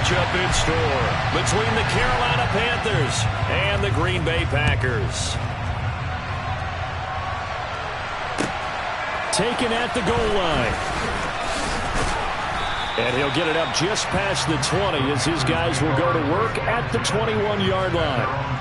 matchup in store between the Carolina Panthers and the Green Bay Packers. Taken at the goal line. And he'll get it up just past the 20 as his guys will go to work at the 21-yard line.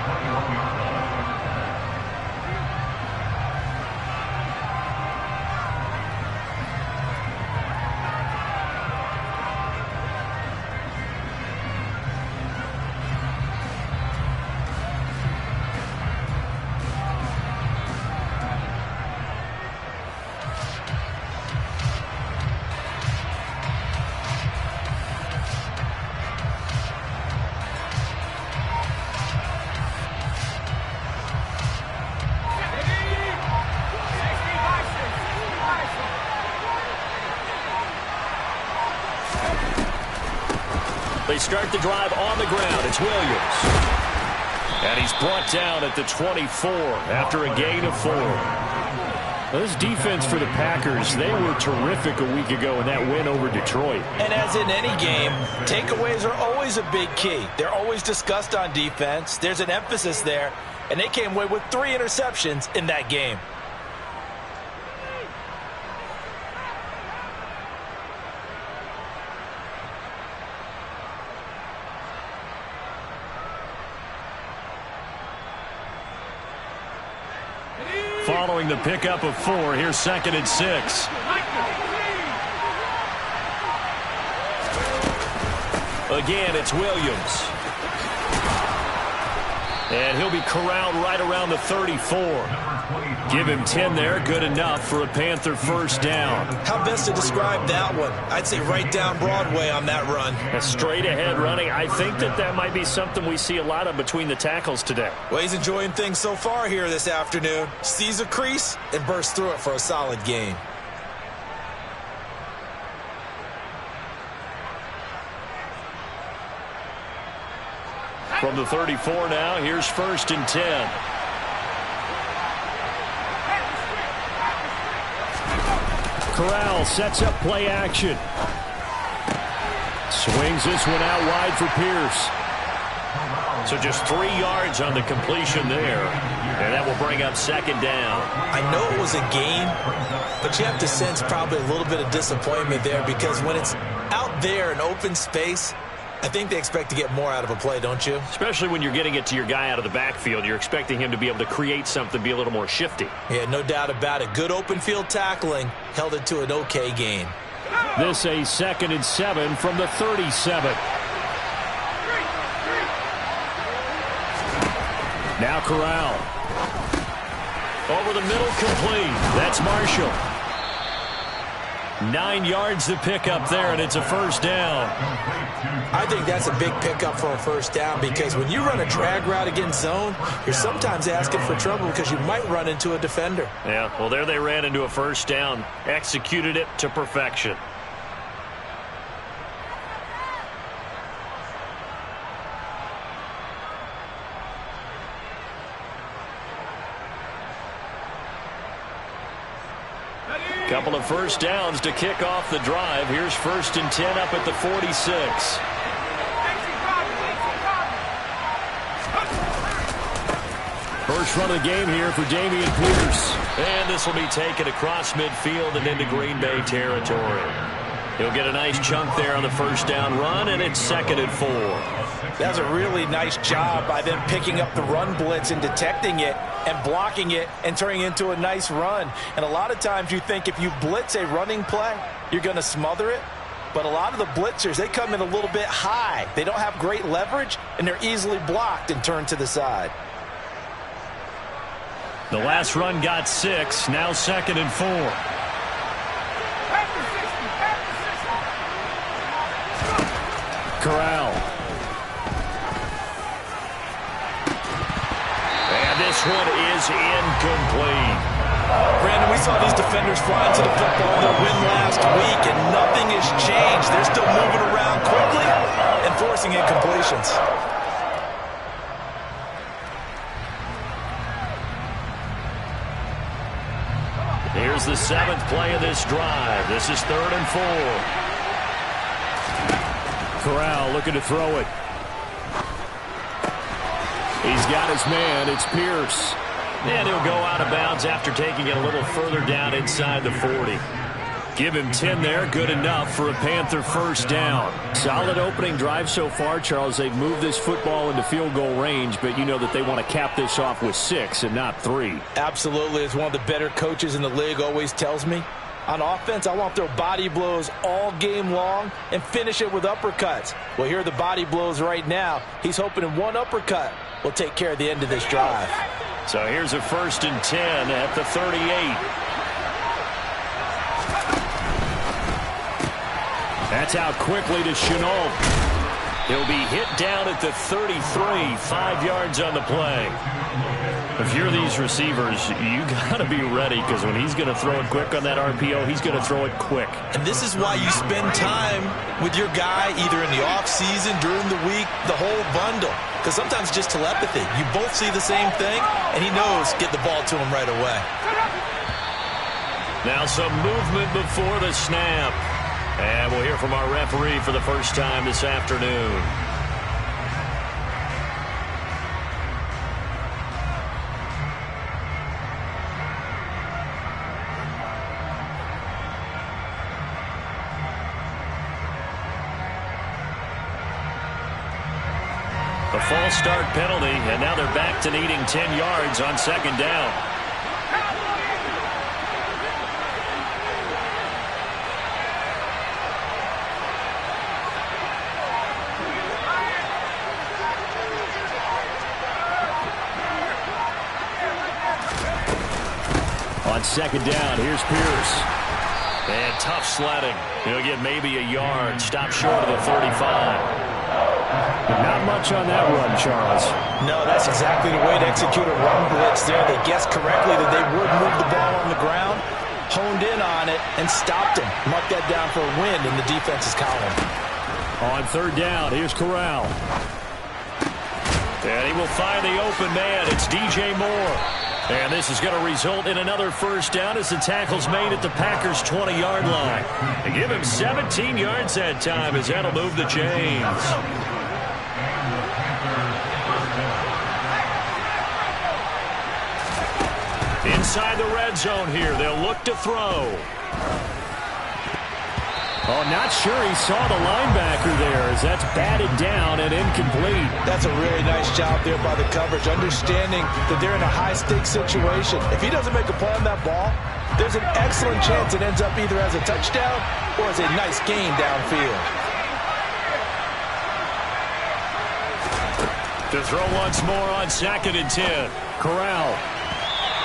They start the drive on the ground. It's Williams. And he's brought down at the 24 after a gain of 4. Well, this defense for the Packers, they were terrific a week ago in that win over Detroit. And as in any game, takeaways are always a big key. They're always discussed on defense. There's an emphasis there. And they came away with 3 interceptions in that game. Following the pickup of 4, here's 2nd and 6. Again, it's Williams. And he'll be corralled right around the 34. Give him 10 there, good enough for a Panther first down. How best to describe that one? I'd say right down Broadway on that run. A straight ahead running. I think that might be something we see a lot of between the tackles today. Well, he's enjoying things so far here this afternoon. Sees a crease and bursts through it for a solid gain. From the 34 now, here's 1st and 10. Corral sets up play action. Swings this one out wide for Pierce. So just 3 yards on the completion there. And that will bring up 2nd down. I know it was a gain, but you have to sense probably a little bit of disappointment there because when it's out there in open space, I think they expect to get more out of a play, don't you? Especially when you're getting it to your guy out of the backfield. You're expecting him to be able to create something, be a little more shifty. Yeah, no doubt about it. Good open field tackling held it to an okay gain. This a 2nd and 7 from the 37. Now Corral. Over the middle, complete. That's Marshall. 9 yards to pick up there, and it's a first down. I think that's a big pickup for a first down because when you run a drag route against zone, you're sometimes asking for trouble because you might run into a defender. Yeah, well, there they ran into a first down. Executed it to perfection. Couple of first downs to kick off the drive. Here's 1st and 10 up at the 46. First run of the game here for Dameon Pierce. And this will be taken across midfield and into Green Bay territory. He'll get a nice chunk there on the first down run, and it's 2nd and 4. That was a really nice job by them picking up the run blitz and detecting it and blocking it and turning it into a nice run. And a lot of times you think if you blitz a running play, you're going to smother it. But a lot of the blitzers, they come in a little bit high. They don't have great leverage, and they're easily blocked and turned to the side. The last run got 6, now 2nd and 4. Corral. And this one is incomplete. Brandon, we saw these defenders flying to the football in their win last week, and nothing has changed. They're still moving around quickly and forcing incompletions. Here's the 7th play of this drive. This is 3rd and 4. Corral looking to throw it. He's got his man. It's Pierce. And he'll go out of bounds after taking it a little further down inside the 40. Give him 10 there. Good enough for a Panther first down. Solid opening drive so far, Charles. They've moved this football into field goal range, but you know that they want to cap this off with 6 and not 3. Absolutely. As one of the better coaches in the league always tells me, on offense, I want their body blows all game long and finish it with uppercuts. Well, here are the body blows right now. He's hoping in one uppercut will take care of the end of this drive. So here's a 1st and 10 at the 38. That's out quickly to Shenault. He'll be hit down at the 33, 5 yards on the play. If you're these receivers, you got to be ready, because when he's going to throw it quick on that RPO, he's going to throw it quick. And this is why you spend time with your guy either in the offseason, during the week, the whole bundle. Because sometimes it's just telepathy. You both see the same thing, and he knows get the ball to him right away. Now some movement before the snap. And we'll hear from our referee for the first time this afternoon. A false start penalty, and now they're back to needing 10 yards on 2nd down. On 2nd down, here's Pierce. And tough sledding. He'll get maybe a yard. Stop short of the 35. Not much on that run, Charles. No, that's exactly the way to execute a run blitz there. They guessed correctly that they would move the ball on the ground, honed in on it, and stopped him. Marked that down for a win in the defense's column. On 3rd down, here's Corral. And he will find the open man. It's DJ Moore. And this is going to result in another first down as the tackle's made at the Packers' 20-yard line. They give him 17 yards that time as that'll move the chains. Inside the red zone here, they'll look to throw. Oh, not sure he saw the linebacker there as that's batted down and incomplete. That's a really nice job there by the coverage, understanding that they're in a high-stakes situation. If he doesn't make a play on that ball, there's an excellent chance it ends up either as a touchdown or as a nice gain downfield. To throw once more on 2nd and 10. Corral.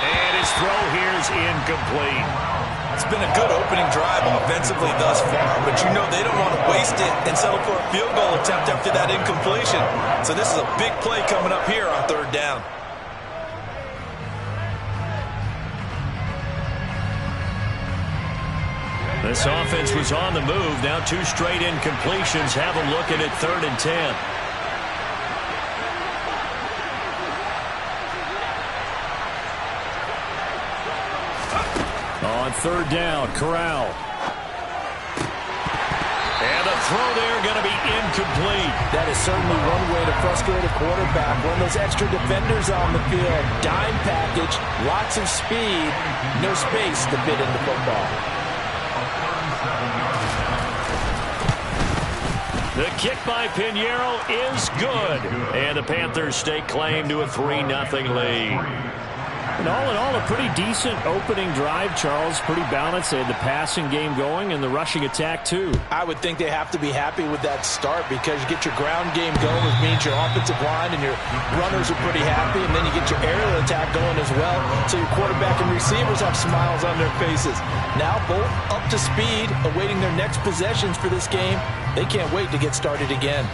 And his throw here is incomplete. It's been a good opening drive offensively thus far, but you know they don't want to waste it and settle for a field goal attempt after that incompletion. So this is a big play coming up here on 3rd down. This offense was on the move. Now 2 straight incompletions have them looking at 3rd and 10. On 3rd down, Corral. And the throw there going to be incomplete. That is certainly one way to frustrate a quarterback. Run those extra defenders on the field. Dime package, lots of speed, no space to fit in the football. The kick by Pinheiro is good. And the Panthers stake claim to a 3-0 lead. And all in all, a pretty decent opening drive, Charles. Pretty balanced. They had the passing game going and the rushing attack, too. I would think they have to be happy with that start because you get your ground game going, which means your offensive line and your runners are pretty happy, and then you get your aerial attack going as well, so your quarterback and receivers have smiles on their faces. Now both up to speed, awaiting their next possessions for this game. They can't wait to get started again.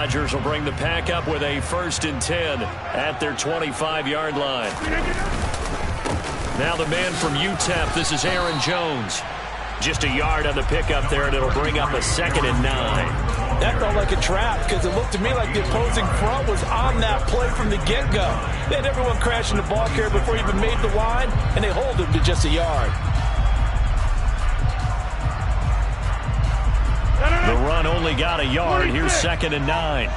Rodgers will bring the pack up with a 1st and 10 at their 25-yard line. Now the man from UTEP, this is Aaron Jones. Just a yard on the pickup there, and it'll bring up a 2nd and 9. That felt like a trap because it looked to me like the opposing front was on that play from the get-go. They had everyone crashing the ball carrier before he even made the line, and they hold him to just a yard. The run only got a yard. Here's 2nd and 9.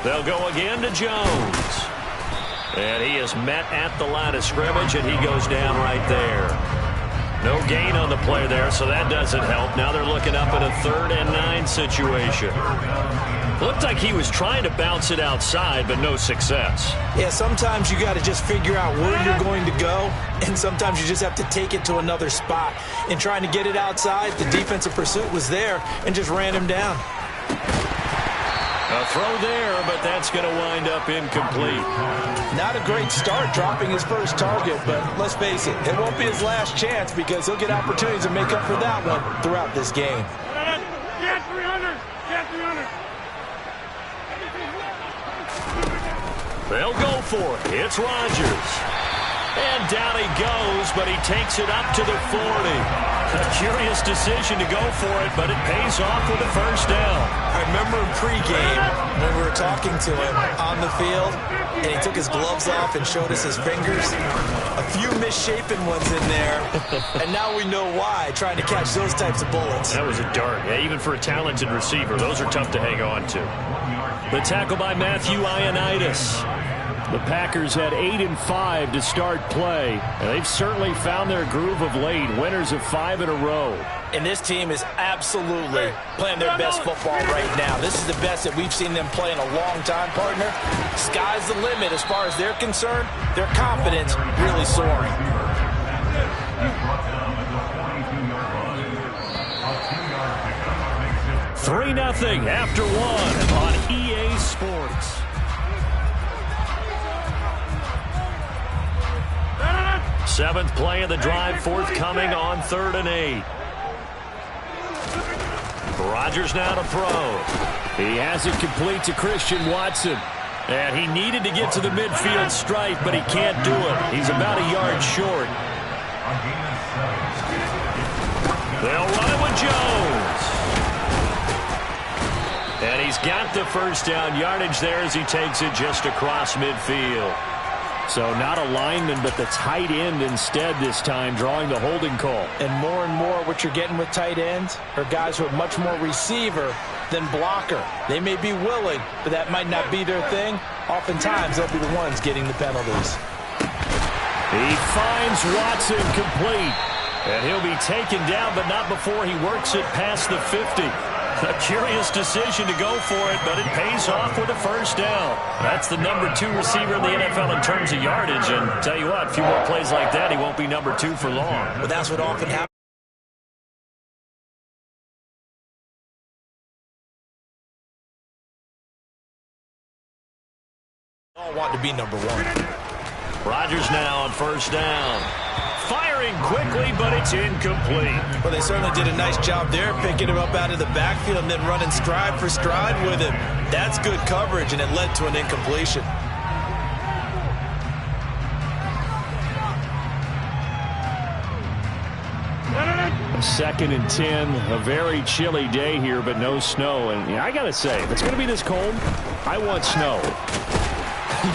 They'll go again to Jones. And he is met at the line of scrimmage, and he goes down right there. No gain on the play there, so that doesn't help. Now they're looking up at a 3rd and 9 situation. Looked like he was trying to bounce it outside, but no success. Yeah, sometimes you got to just figure out where you're going to go, and sometimes you just have to take it to another spot. In trying to get it outside, the defensive pursuit was there and just ran him down. A throw there, but that's going to wind up incomplete. Not a great start dropping his first target, but let's face it, it won't be his last chance because he'll get opportunities to make up for that one throughout this game. Get 300! Get 300! They'll go for it. It's Rodgers. And down he goes, but he takes it up to the 40. A curious decision to go for it, but it pays off with a first down. I remember in pregame when we were talking to him on the field, and he took his gloves off and showed us his fingers. A few misshapen ones in there, and now we know why, trying to catch those types of bullets. That was a dart. Yeah, even for a talented receiver, those are tough to hang on to. The tackle by Matthew Ioannidis. The Packers had 8-5 to start play, and they've certainly found their groove of late, winners of 5 in a row. And this team is absolutely playing their best football right now. This is the best that we've seen them play in a long time, partner. Sky's the limit as far as they're concerned. Their confidence really soaring. 3-0 after 1 on EA Sports. Seventh play of the drive forthcoming on 3rd and 8. Rodgers now to throw. He has it complete to Christian Watson. And he needed to get to the midfield stripe, but he can't do it. He's about a yard short. They'll run it with Jones. And he's got the first down yardage there as he takes it just across midfield. So not a lineman, but the tight end instead this time, drawing the holding call. And more what you're getting with tight ends are guys who are much more receiver than blocker. They may be willing, but that might not be their thing. Oftentimes, they'll be the ones getting the penalties. He finds Watson complete. And he'll be taken down, but not before he works it past the 50. A curious decision to go for it, but it pays off with a first down. That's the number 2 receiver in the NFL in terms of yardage. And tell you what, a few more plays like that, he won't be number 2 for long. But that's what often happens. All want to be number 1. Rodgers now on first down. Firing quickly, but it's incomplete. Well, they certainly did a nice job there, picking him up out of the backfield and then running stride for stride with him. That's good coverage, and it led to an incompletion. A 2nd and 10, a very chilly day here, but no snow. And I got to say, if it's going to be this cold, I want snow.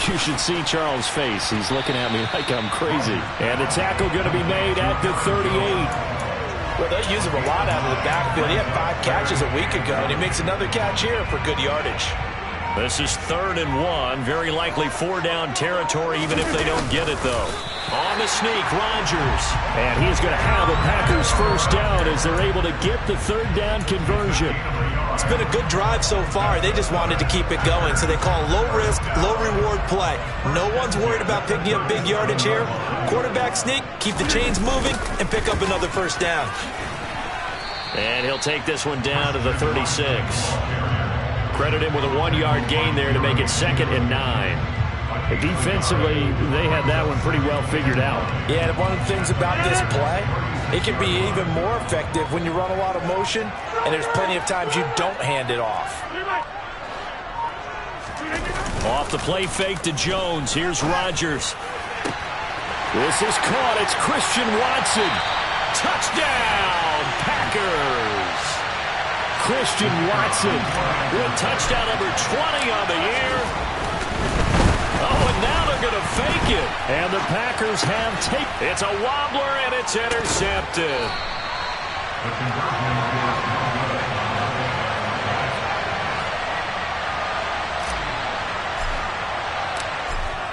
You should see Charles' face. He's looking at me like I'm crazy. And the tackle going to be made at the 38. Well, they use him a lot out of the backfield. He had 5 catches a week ago, and he makes another catch here for good yardage. This is 3rd and 1. Very likely 4-down territory, even if they don't get it, though. On the sneak, Rodgers. And he's going to have a Packers first down as they're able to get the 3rd down conversion. It's been a good drive so far. They just wanted to keep it going, so they call low-risk, low-reward play. No one's worried about picking up big yardage here. Quarterback sneak, keep the chains moving, and pick up another first down. And he'll take this one down to the 36. Credit him with a 1-yard gain there to make it 2nd and 9. Defensively, they had that one pretty well figured out. Yeah, and one of the things about this play, it can be even more effective when you run a lot of motion, and there's plenty of times you don't hand it off. Off the play fake to Jones. Here's Rodgers. This is caught. It's Christian Watson. Touchdown, Packers. Packers. Christian Watson with touchdown number 20 on the year. Oh, and now they're going to fake it. And the Packers have taken. It's a wobbler, and it's intercepted.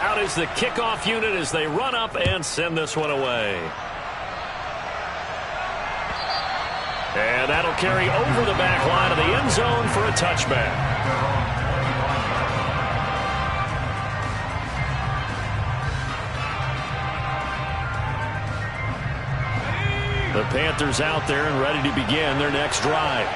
Out is the kickoff unit as they run up and send this one away. And that'll carry over the back line of the end zone for a touchback. The Panthers out there and ready to begin their next drive.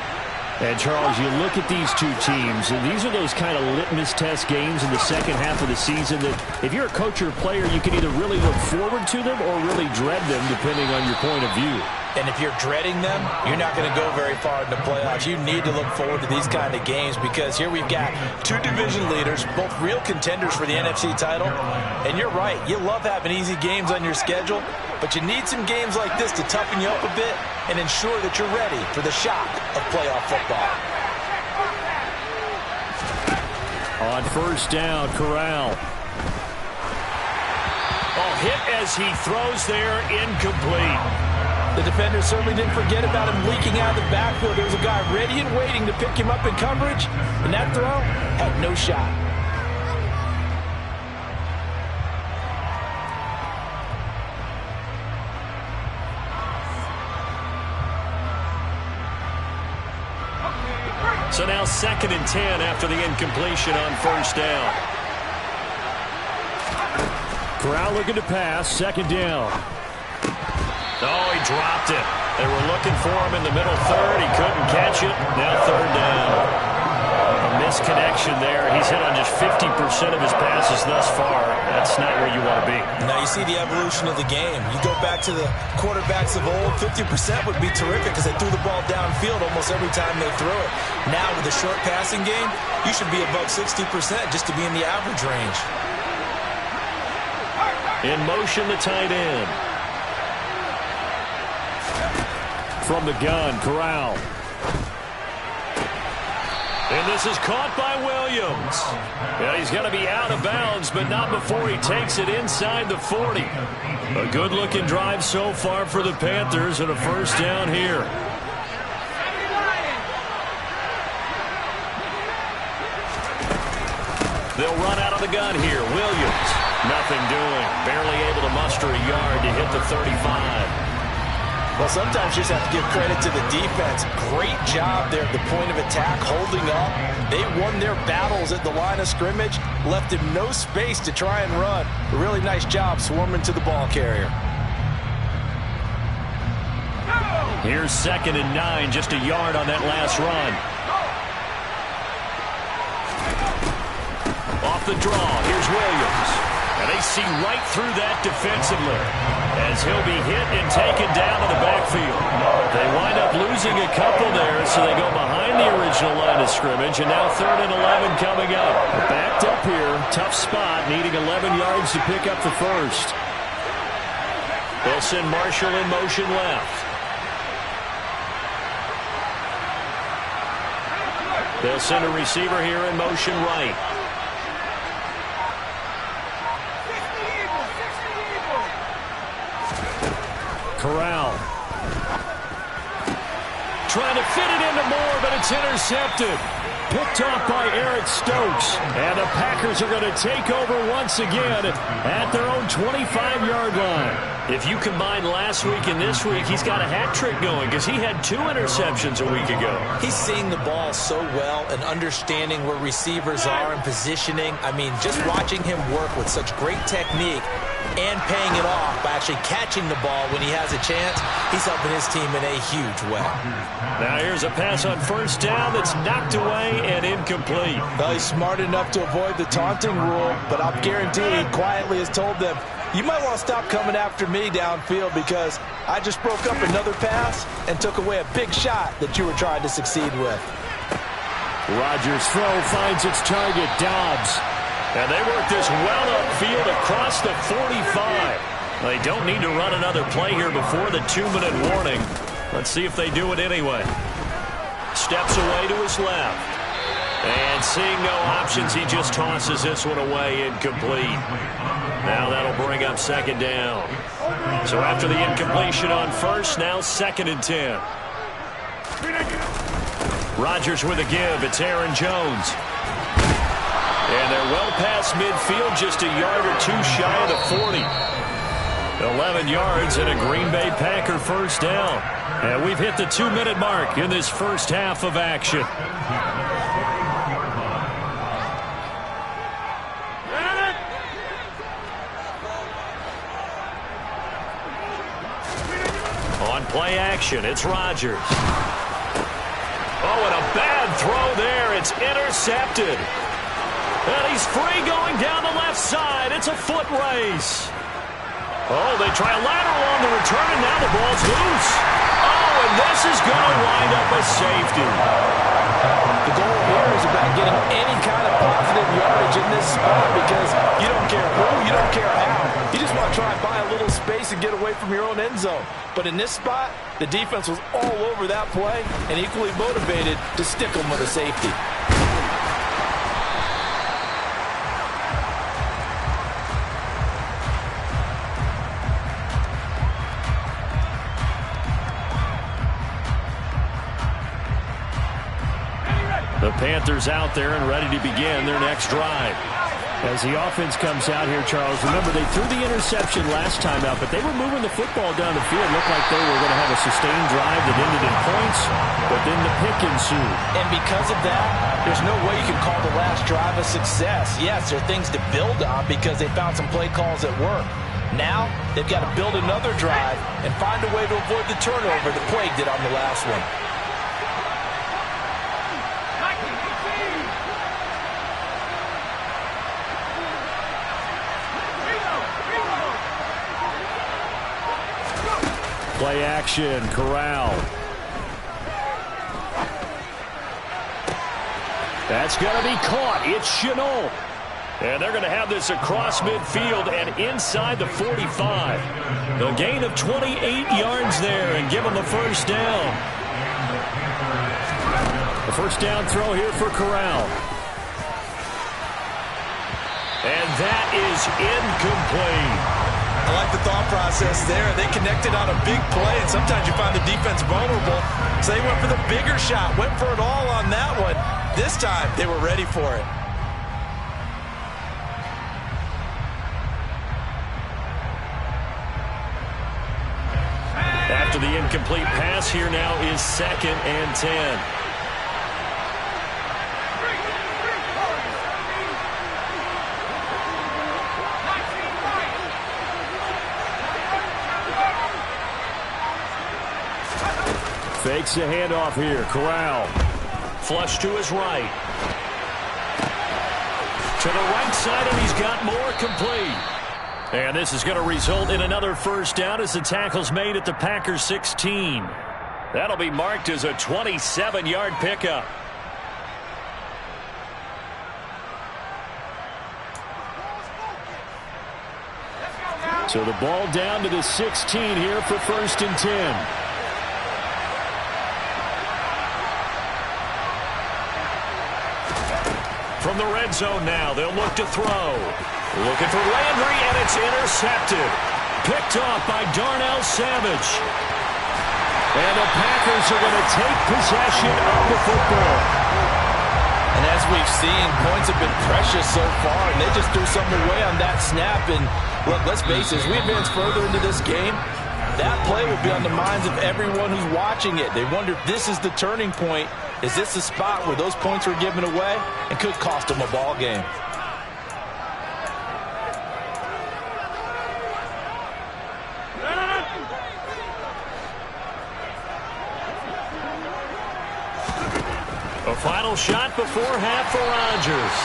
And, Charles, you look at these two teams, and these are those kind of litmus test games in the second half of the season that if you're a coach or a player, you can either really look forward to them or really dread them, depending on your point of view. And if you're dreading them, you're not going to go very far in the playoffs. You need to look forward to these kind of games because here we've got two division leaders, both real contenders for the NFC title. And you're right, you love having easy games on your schedule, but you need some games like this to toughen you up a bit and ensure that you're ready for the shock of playoff football. On first down, Corral. Oh, hit as he throws there, incomplete. The defender certainly didn't forget about him leaking out of the backfield. There was a guy ready and waiting to pick him up in coverage, and that throw had no shot. So now 2nd and 10 after the incompletion on first down. Corral looking to pass, 2nd down. Oh, he dropped it. They were looking for him in the middle third. He couldn't catch it. Now 3rd down. A misconnection there. He's hit on just 50% of his passes thus far. That's not where you want to be. Now you see the evolution of the game. You go back to the quarterbacks of old, 50% would be terrific because they threw the ball downfield almost every time they threw it. Now with the short passing game, you should be above 60% just to be in the average range. In motion, the tight end. From the gun, Corral. And this is caught by Williams. Yeah, he's going to be out of bounds, but not before he takes it inside the 40. A good-looking drive so far for the Panthers and a first down here. They'll run out of the gun here. Williams, nothing doing. Barely able to muster a yard to hit the 35. Well, sometimes you just have to give credit to the defense. Great job there at the point of attack, holding up. They won their battles at the line of scrimmage, left him no space to try and run. A really nice job swarming to the ball carrier. Here's 2nd and 9, just a yard on that last run. Off the draw, here's Williams. And they see right through that defensively as he'll be hit and taken down to the backfield. They wind up losing a couple there, so they go behind the original line of scrimmage, and now 3rd and 11 coming up. Backed up here, tough spot, needing 11 yards to pick up the first. They'll send Marshall in motion left. They'll send a receiver here in motion right. Corral. Trying to fit it into Moore, but it's intercepted. Picked off by Eric Stokes. And the Packers are going to take over once again at their own 25-yard line. If you combine last week and this week, he's got a hat trick going because he had 2 interceptions a week ago. He's seeing the ball so well and understanding where receivers are and positioning. I mean, just watching him work with such great technique and paying it off by actually catching the ball when he has a chance, he's helping his team in a huge way. Now here's a pass on first down that's knocked away and incomplete. Well, he's smart enough to avoid the taunting rule, but I'm guaranteed he quietly has told them, you might want to stop coming after me downfield because I just broke up another pass and took away a big shot that you were trying to succeed with. Rodgers' throw finds its target, Dobbs. And they work this well upfield across the 45. They don't need to run another play here before the 2-minute warning. Let's see if they do it anyway. Steps away to his left. And seeing no options, he just tosses this one away, incomplete. Now that'll bring up second down. So after the incompletion on first, now 2nd and 10. Rodgers with a give. It's Aaron Jones. And they're well past midfield, just a yard or two shy of the 40. 11 yards and a Green Bay Packer first down. And we've hit the 2-minute mark in this first half of action. On play action, it's Rodgers. Oh, and a bad throw there. It's intercepted. And he's free going down the left side. It's a foot race. Oh, they try a lateral on the return, and now the ball's loose. Oh, and this is going to wind up a safety. The goal here is about getting any kind of positive yardage in this spot because you don't care who, you don't care how. You just want to try and buy a little space and get away from your own end zone. But in this spot, the defense was all over that play and equally motivated to stick them with a safety. The Panthers out there and ready to begin their next drive. As the offense comes out here, Charles, remember they threw the interception last time out, but they were moving the football down the field. Looked like they were going to have a sustained drive that ended in points, but then the pick ensued. And because of that, there's no way you can call the last drive a success. Yes, there are things to build on because they found some play calls that work. Now, they've got to build another drive and find a way to avoid the turnover that plagued it on the last one. Play action, Corral. That's going to be caught. It's Shenault. And they're going to have this across midfield and inside the 45. A gain of 28 yards there and give them the first down. The first down throw here for Corral. And that is incomplete. I like the thought process there. They connected on a big play, and sometimes you find the defense vulnerable. So they went for the bigger shot, went for it all on that one. This time, they were ready for it. After the incomplete pass, here now is 2nd and 10. Fakes the handoff here. Corral. Flush to his right. To the right side, and he's got more complete. And this is going to result in another first down as the tackle's made at the Packers 16. That'll be marked as a 27-yard pickup. So the ball down to the 16 here for 1st and 10. From the red zone now, they'll look to throw. Looking for Landry, and it's intercepted. Picked off by Darnell Savage. And the Packers are going to take possession of the football. And as we've seen, points have been precious so far, and they just threw something away on that snap. And look, let's face it, as we advance further into this game, that play will be on the minds of everyone who's watching it. They wonder if this is the turning point. Is this the spot where those points were given away and could cost them a ball game? A final shot before half for Rodgers.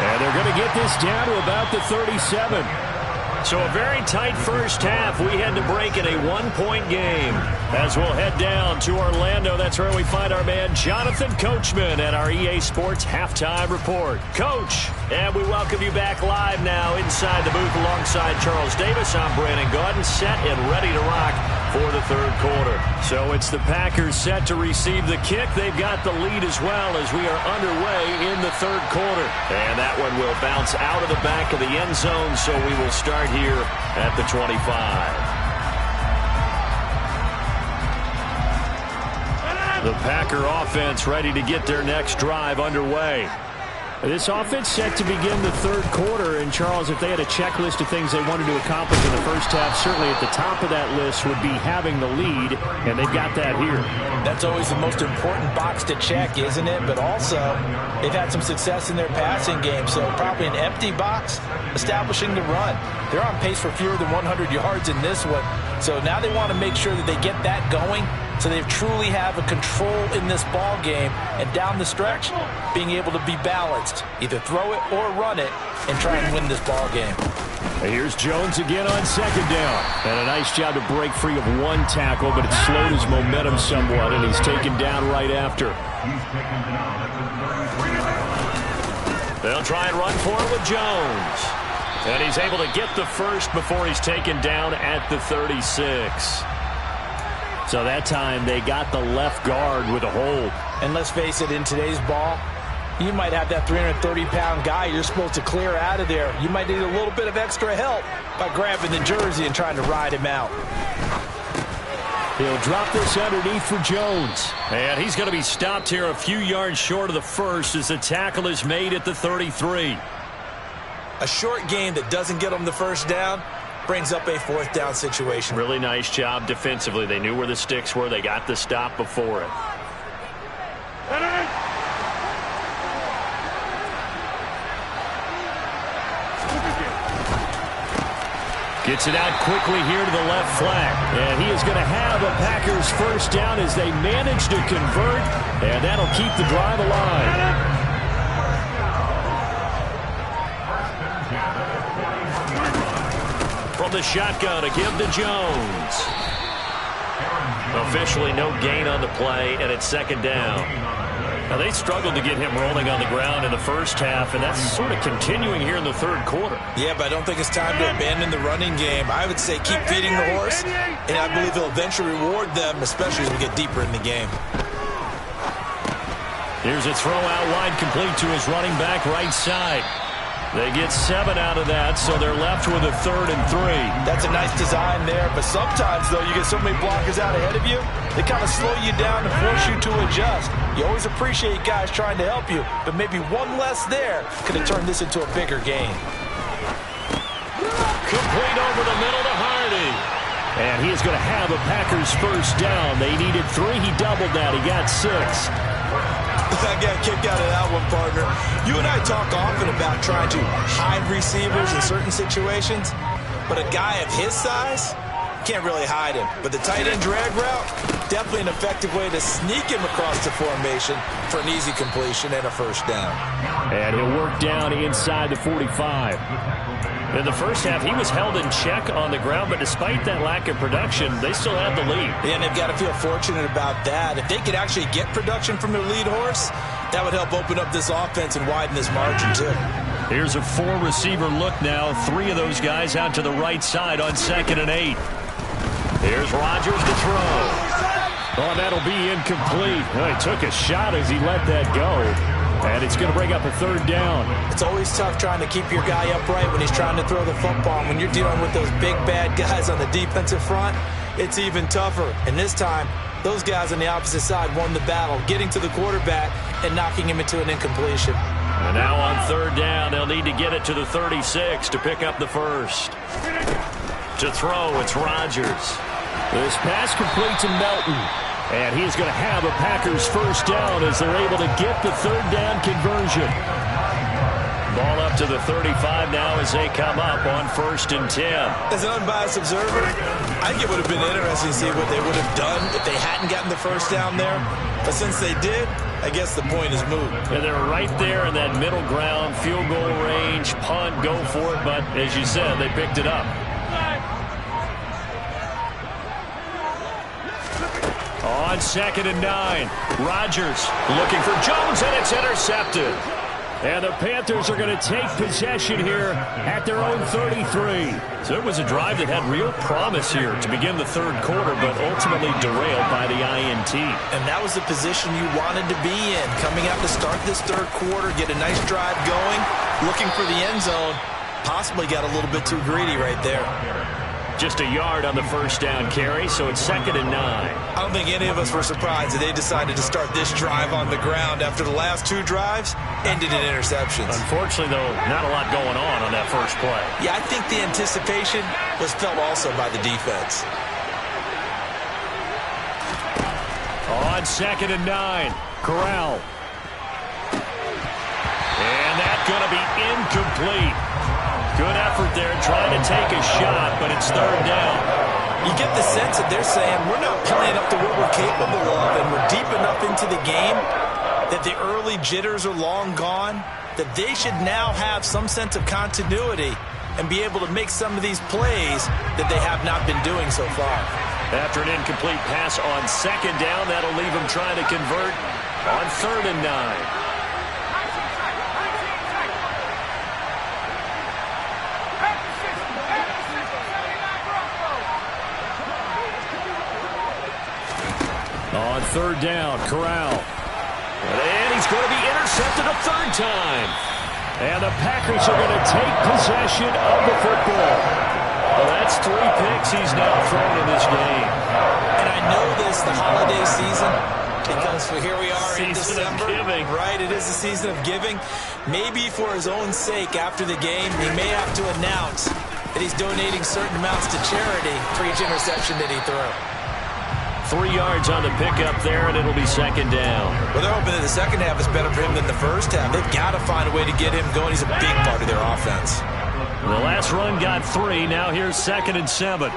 And they're going to get this down to about the 37. So a very tight first half. We had to break in a one-point game. As we'll head down to Orlando, that's where we find our man Jonathan Coachman at our EA Sports Halftime Report. Coach, and we welcome you back live now inside the booth alongside Charles Davis. I'm Brandon Gaudin, set and ready to rock for the third quarter. So it's the Packers set to receive the kick. They've got the lead as well as we are underway in the third quarter. And that one will bounce out of the back of the end zone, so we will start here at the 25. The Packer offense ready to get their next drive underway. This offense set to begin the third quarter. And, Charles, if they had a checklist of things they wanted to accomplish in the first half, certainly at the top of that list would be having the lead, and they've got that here. That's always the most important box to check, isn't it? But also, they've had some success in their passing game, so probably an empty box establishing the run. They're on pace for fewer than 100 yards in this one, so now they want to make sure that they get that going so they truly have a control in this ball game, and down the stretch, being able to be balanced. Either throw it or run it and try and win this ball game. Here's Jones again on second down. And a nice job to break free of one tackle, but it slowed his momentum somewhat, and he's taken down right after. They'll try and run for it with Jones. And he's able to get the first before he's taken down at the 36. So that time they got the left guard with a hold. And let's face it, in today's ball, you might have that 330-pound guy you're supposed to clear out of there. You might need a little bit of extra help by grabbing the jersey and trying to ride him out. He'll drop this underneath for Jones. And he's going to be stopped here a few yards short of the first as the tackle is made at the 33. A short gain that doesn't get him the first down brings up a fourth down situation. Really nice job defensively. They knew where the sticks were. They got the stop before it. Gets it out quickly here to the left flank. And he is going to have a Packers first down as they manage to convert. And that'll keep the drive alive. From the shotgun to give to Jones. Officially no gain on the play, and it's second down. Now, they struggled to get him rolling on the ground in the first half, and that's sort of continuing here in the third quarter. Yeah, but I don't think it's time to abandon the running game. I would say keep feeding the horse, and I believe he'll eventually reward them, especially as we get deeper in the game. Here's a throw out wide, complete to his running back right side. They get 7 out of that, so they're left with a 3rd and 3. That's a nice design there, but sometimes, though, you get so many blockers out ahead of you, they kind of slow you down and force you to adjust. You always appreciate guys trying to help you, but maybe one less there could have turned this into a bigger game. Complete over the middle to Hardy. And he is going to have a Packers first down. They needed 3. He doubled that. He got 6. I got a kick out of that one, partner. You and I talk often about trying to hide receivers in certain situations, but a guy of his size can't really hide him. But the tight end drag route, definitely an effective way to sneak him across the formation for an easy completion and a first down. And he'll work down inside the 45. In the first half, he was held in check on the ground, but despite that lack of production, they still have the lead. And they've got to feel fortunate about that. If they could actually get production from their lead horse, that would help open up this offense and widen this margin, too. Here's a 4-receiver look now. 3 of those guys out to the right side on 2nd and 8. Here's Rodgers to throw. Oh, that'll be incomplete. Well, he took a shot as he let that go. And it's going to bring up a 3rd down. It's always tough trying to keep your guy upright when he's trying to throw the football. When you're dealing with those big, bad guys on the defensive front, it's even tougher. And this time, those guys on the opposite side won the battle, getting to the quarterback and knocking him into an incompletion. And now on 3rd down, they'll need to get it to the 36 to pick up the first. To throw, it's Rodgers. This pass complete to Melton. And he's going to have a Packers first down as they're able to get the 3rd down conversion. Ball up to the 35 now as they come up on 1st and 10. As an unbiased observer, I think it would have been interesting to see what they would have done if they hadn't gotten the first down there. But since they did, I guess the point is moot. And they're right there in that middle ground, field goal range, punt, go for it. But as you said, they picked it up. On 2nd and 9, Rodgers looking for Jones, and it's intercepted. And the Panthers are going to take possession here at their own 33. So it was a drive that had real promise here to begin the third quarter, but ultimately derailed by the INT. And that was the position you wanted to be in. Coming out to start this third quarter, get a nice drive going, looking for the end zone. Possibly got a little bit too greedy right there. Just a yard on the first down carry, so it's 2nd and 9. I don't think any of us were surprised that they decided to start this drive on the ground after the last 2 drives ended in interceptions. Unfortunately, though, not a lot going on that first play. Yeah, I think the anticipation was felt also by the defense. On 2nd and 9, Corral. And that's going to be incomplete. Good effort there trying to take a shot, but it's 3rd down. You get the sense that they're saying we're not playing up to what we're capable of, and we're deep enough into the game that the early jitters are long gone, that they should now have some sense of continuity and be able to make some of these plays that they have not been doing so far. After an incomplete pass on 2nd down, that'll leave them trying to convert on 3rd and 9. On 3rd down, Corral. And he's going to be intercepted a 3rd time. And the Packers are going to take possession of the football. Well, that's 3 picks he's now thrown in this game. And I know this, the holiday season, because here we are in December. Season of giving. Right, it is the season of giving. Maybe for his own sake after the game, he may have to announce that he's donating certain amounts to charity for each interception that he threw. 3 yards on the pickup there, and it'll be 2nd down. Well, they're hoping that the second half is better for him than the first half. They've got to find a way to get him going. He's a big part of their offense. The last run got 3. Now here's 2nd and 7.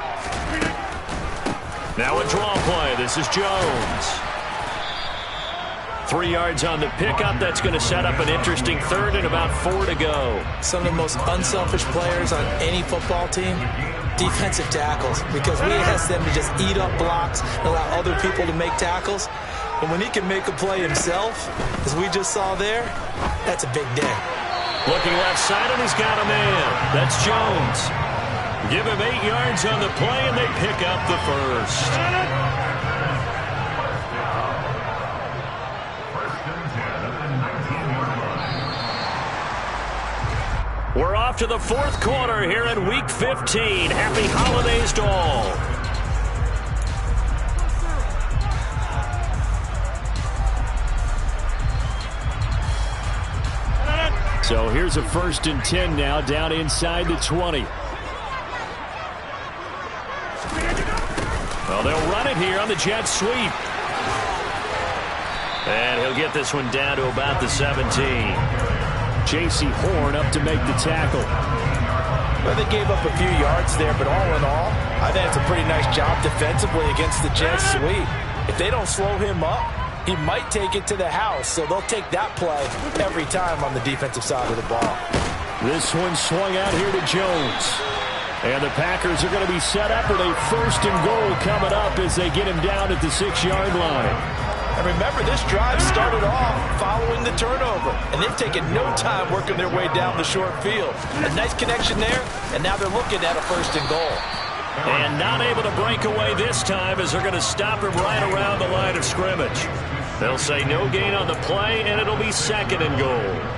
Now a draw play. This is Jones. 3 yards on the pickup. That's going to set up an interesting 3rd and about 4 to go. Some of the most unselfish players on any football team, defensive tackles, because we ask them to just eat up blocks and allow other people to make tackles. But when he can make a play himself, as we just saw there, that's a big day. Looking left side, and he's got a man. That's Jones. Give him 8 yards on the play, and they pick up the first. We're off to the 4th quarter here in Week 15. Happy holidays to all. So here's a 1st and 10 now, down inside the 20. Well, they'll run it here on the jet sweep. And he'll get this one down to about the 17. J.C. Horn up to make the tackle. Well, they gave up a few yards there, but all in all, I think it's a pretty nice job defensively against the jet sweep. If they don't slow him up, he might take it to the house, so they'll take that play every time on the defensive side of the ball. This one swung out here to Jones. And the Packers are going to be set up with a 1st and goal coming up as they get him down at the 6-yard line. And remember, this drive started off following the turnover, and they've taken no time working their way down the short field. A nice connection there, and now they're looking at a 1st and goal. And not able to break away this time as they're going to stop him right around the line of scrimmage. They'll say no gain on the play, and it'll be 2nd and goal.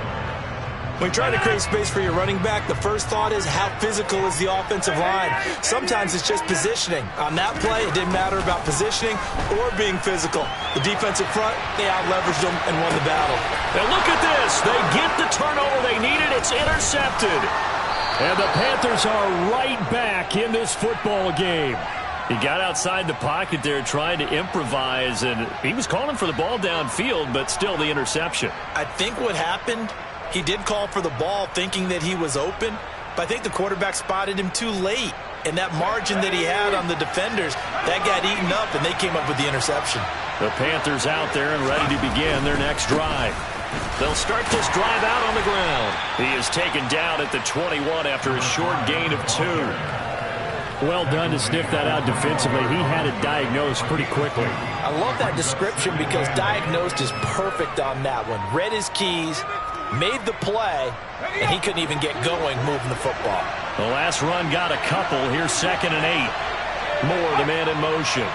When trying to create space for your running back, the first thought is how physical is the offensive line. Sometimes it's just positioning. On that play, it didn't matter about positioning or being physical. The defensive front, they out-leveraged them and won the battle. Now look at this. They get the turnover they needed. It's intercepted. And the Panthers are right back in this football game. He got outside the pocket there trying to improvise, and he was calling for the ball downfield, but still the interception. I think what happened, he did call for the ball thinking that he was open, but I think the quarterback spotted him too late. And that margin that he had on the defenders, that got eaten up, and they came up with the interception. The Panthers out there and ready to begin their next drive. They'll start this drive out on the ground. He is taken down at the 21 after a short gain of 2. Well done to sniff that out defensively. He had it diagnosed pretty quickly. I love that description because diagnosed is perfect on that one. Read his keys, made the play, and he couldn't even get going moving the football. The last run got a couple. Here's 2nd and 8. Moore, the man in motion.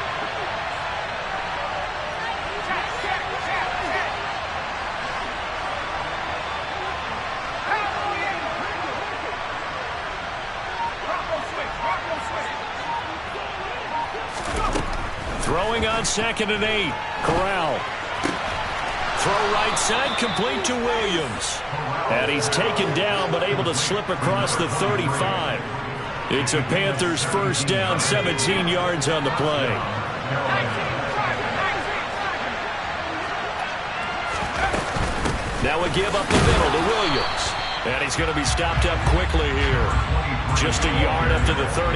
Throwing on 2nd and 8. Corral. Throw right side, complete to Williams. And he's taken down, but able to slip across the 35. It's a Panthers first down, 17 yards on the play. Now a give up the middle to Williams. And he's going to be stopped up quickly here. Just a yard up to the 39.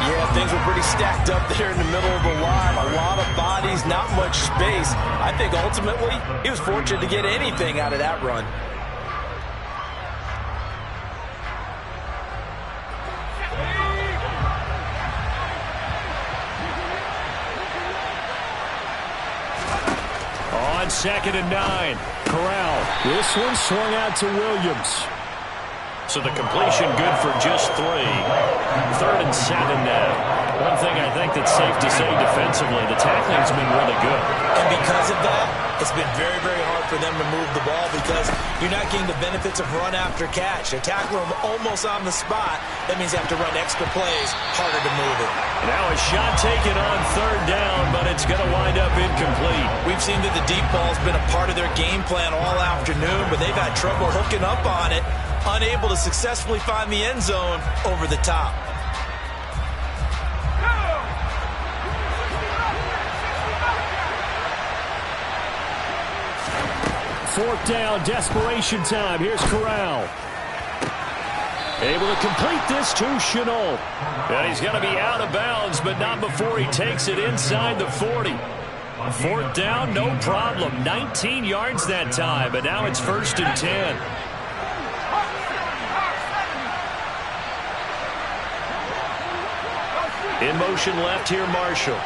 Yeah, things were pretty stacked up there in the middle of the line. A lot of bodies, not much space. I think ultimately he was fortunate to get anything out of that run. On 2nd and 9. Corral. This one swung out to Williams. So the completion good for just 3. 3rd and 7 now. One thing I think that's safe to say defensively, the tackling's been really good. And because of that, it's been very, very hard for them to move the ball because you're not getting the benefits of run after catch. They tackle them almost on the spot. That means they have to run extra plays, harder to move it. Now a shot taken on 3rd down, but it's going to wind up incomplete. We've seen that the deep ball's been a part of their game plan all afternoon, but they've had trouble hooking up on it, unable to successfully find the end zone over the top. Fourth down, desperation time. Here's Corral. Able to complete this to Shenault. And he's going to be out of bounds, but not before he takes it inside the 40. 4th down, no problem. 19 yards that time, but now it's 1st and 10. In motion left here, Marshall.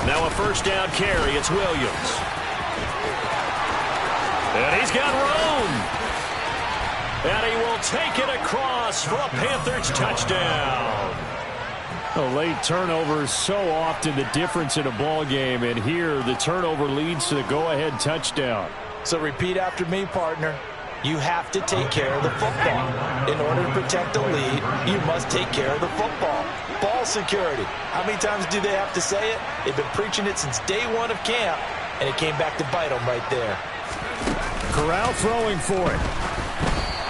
Now a first down carry. It's Williams. And he's got room. And he will take it across for a Panthers touchdown. A late turnover is so often the difference in a ball game. And here the turnover leads to the go-ahead touchdown. So repeat after me, partner. You have to take care of the football. In order to protect the lead, you must take care of the football. Ball security. How many times do they have to say it? They've been preaching it since day one of camp, and it came back to bite them right there. Corral throwing for it.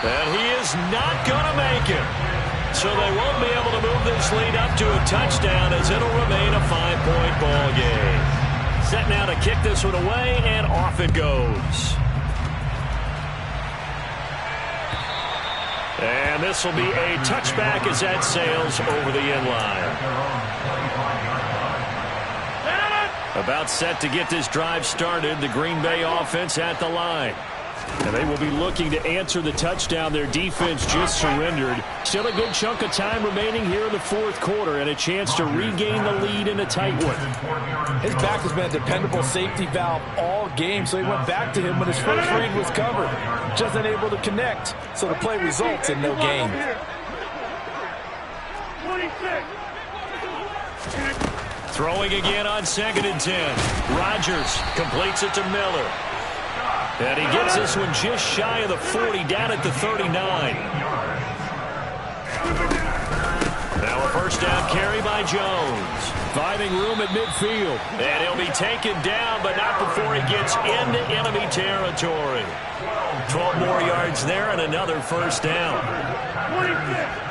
And he is not going to make it. So they won't be able to move this lead up to a touchdown as it'll remain a 5-point ball game. Set now to kick this one away, and off it goes. And this will be a touchback as that sails over the end line. About set to get this drive started, the Green Bay offense at the line. And they will be looking to answer the touchdown their defense just surrendered. Still a good chunk of time remaining here in the 4th quarter and a chance to regain the lead in a tight one. His back has been a dependable safety valve all game, so he went back to him when his first read was covered. Just unable to connect, so the play results in no gain. 26. Throwing again on 2nd and 10. Rodgers completes it to Miller. And he gets this one just shy of the 40, down at the 39. Now a first down carry by Jones. Finding room at midfield. And he'll be taken down, but not before he gets into enemy territory. 12 more yards there and another first down. 26.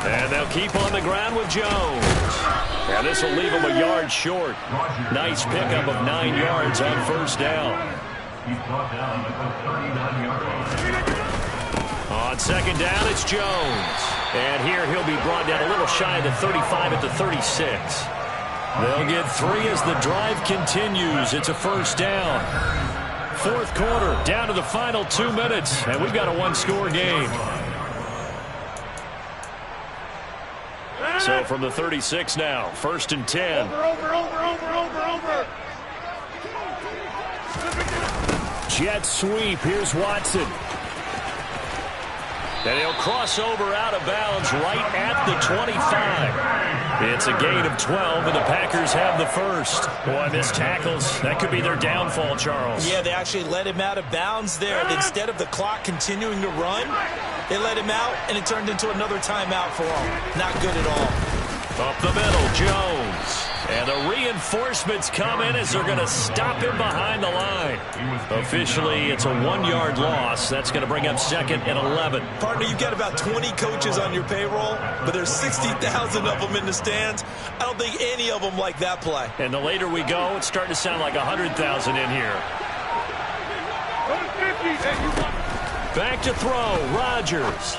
And they'll keep on the ground with Jones. And this will leave him a yard short. Nice pickup of 9 yards on first down. On second down, it's Jones. And here he'll be brought down a little shy of the 35 at the 36. They'll get 3 as the drive continues. It's a first down. 4th quarter, down to the final 2 minutes. And we've got a 1-score game. So from the 36 now, 1st and 10. Over. Jet sweep. Here's Watson. And he'll cross over out of bounds right at the 25. It's a gain of 12, and the Packers have the first. Boy, missed tackles. That could be their downfall, Charles. Yeah, they actually let him out of bounds there. Instead of the clock continuing to run, they let him out, and it turned into another timeout for him. Not good at all. Up the middle, Jones. And the reinforcements come in as they're going to stop him behind the line. Officially, it's a 1-yard loss. That's going to bring up 2nd and 11. Partner, you've got about 20 coaches on your payroll, but there's 60,000 of them in the stands. I don't think any of them like that play. And the later we go, it's starting to sound like 100,000 in here. Back to throw, Rodgers.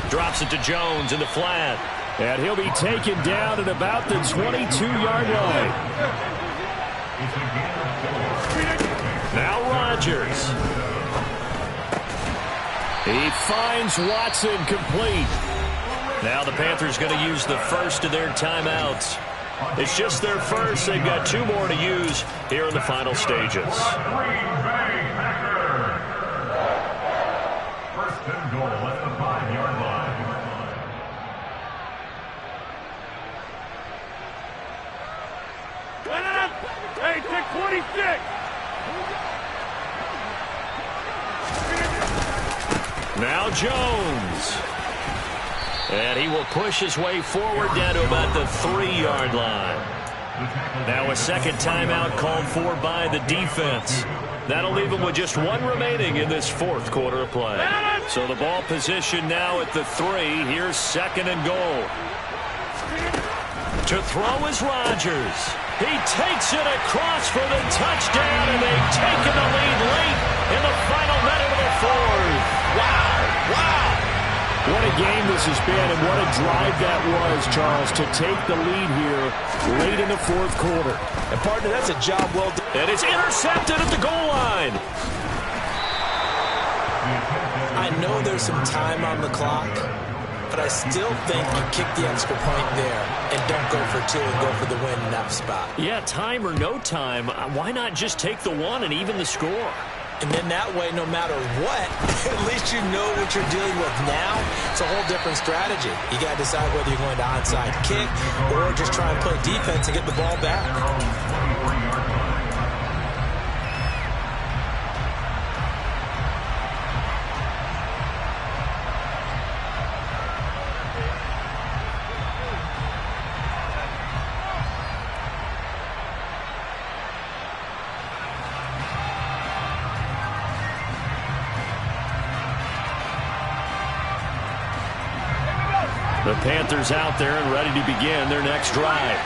Drops it to Jones in the flat. And he'll be taken down at about the 22-yard line. Now Rodgers. He finds Watson complete. Now the Panthers going to use the first of their timeouts. It's just their first. They've got 2 more to use here in the final stages. First and goal at the 5-yard line. Hey, take 26. Now Jones. And he will push his way forward down to about the 3-yard line. Now a second timeout called for by the defense. That'll leave him with just 1 remaining in this 4th quarter of play. So the ball position now at the 3. Here's 2nd and goal. To throw is Rodgers. He takes it across for the touchdown, and they've taken the lead late in the final minute of the 4th. Wow. What a game this has been, and what a drive that was, Charles, to take the lead here late in the 4th quarter. And, partner, that's a job well done. And it's intercepted at the goal line. I know there's some time on the clock, but I still think you kick the extra point there and don't go for 2 and go for the win in that spot. Yeah, time or no time, why not just take the 1 and even the score? And then that way, no matter what, at least you know what you're dealing with now. It's a whole different strategy. You got to decide whether you're going to onside kick or just try and play defense and get the ball back. The Panthers out there and ready to begin their next drive.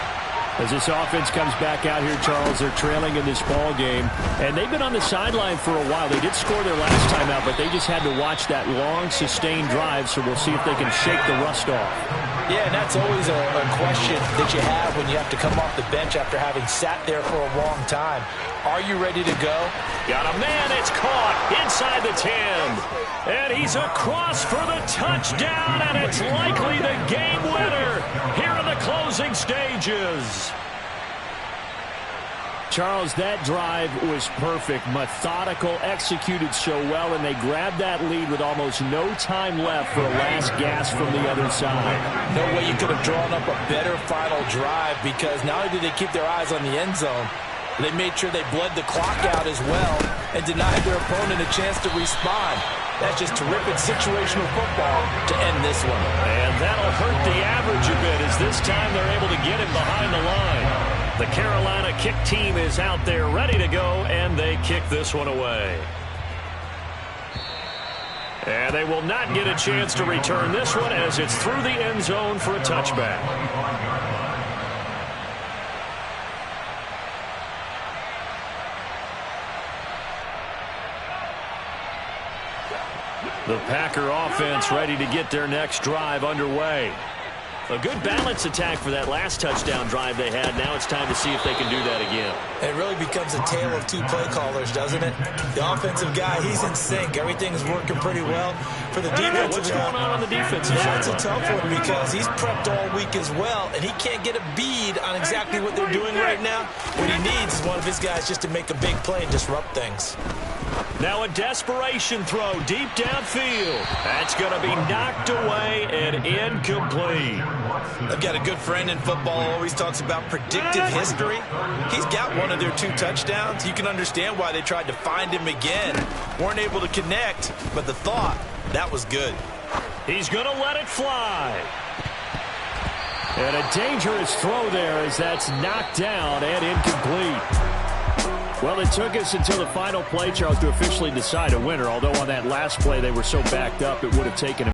As this offense comes back out here, Charles, they're trailing in this ball game. And they've been on the sideline for a while. They did score their last time out, but they just had to watch that long, sustained drive, so we'll see if they can shake the rust off. Yeah, and that's always a question that you have when you have to come off the bench after having sat there for a long time. Are you ready to go? Got a man, it's caught inside the 10. And he's across for the touchdown, and it's likely the game winner here in the closing stages. Charles, that drive was perfect, methodical, executed so well, and they grabbed that lead with almost no time left for a last gasp from the other side. No way you could have drawn up a better final drive, because not only did they keep their eyes on the end zone, they made sure they bled the clock out as well and denied their opponent a chance to respond. That's just terrific situational football to end this one. And that'll hurt the average a bit, as this time they're able to get him behind the line. The Carolina kick team is out there ready to go, and they kick this one away. And they will not get a chance to return this one, as it's through the end zone for a touchback. The Packer offense ready to get their next drive underway. A good balance attack for that last touchdown drive they had. Now it's time to see if they can do that again. It really becomes a tale of two play callers, doesn't it? The offensive guy, he's in sync. Everything's working pretty well. For the defensive What's guy, going on the defensive side? that's a tough one because he's prepped all week as well, and he can't get a bead on exactly what they're doing right now. What he needs is one of his guys just to make a big play and disrupt things. Now a desperation throw deep downfield. That's going to be knocked away and incomplete. I've got a good friend in football who always talks about predictive history. He's got one of their 2 touchdowns. You can understand why they tried to find him again. Weren't able to connect, but the thought, that was good. He's going to let it fly. And a dangerous throw there as that's knocked down and incomplete. Well, it took us until the final play, Charles, to officially decide a winner, although on that last play they were so backed up it would have taken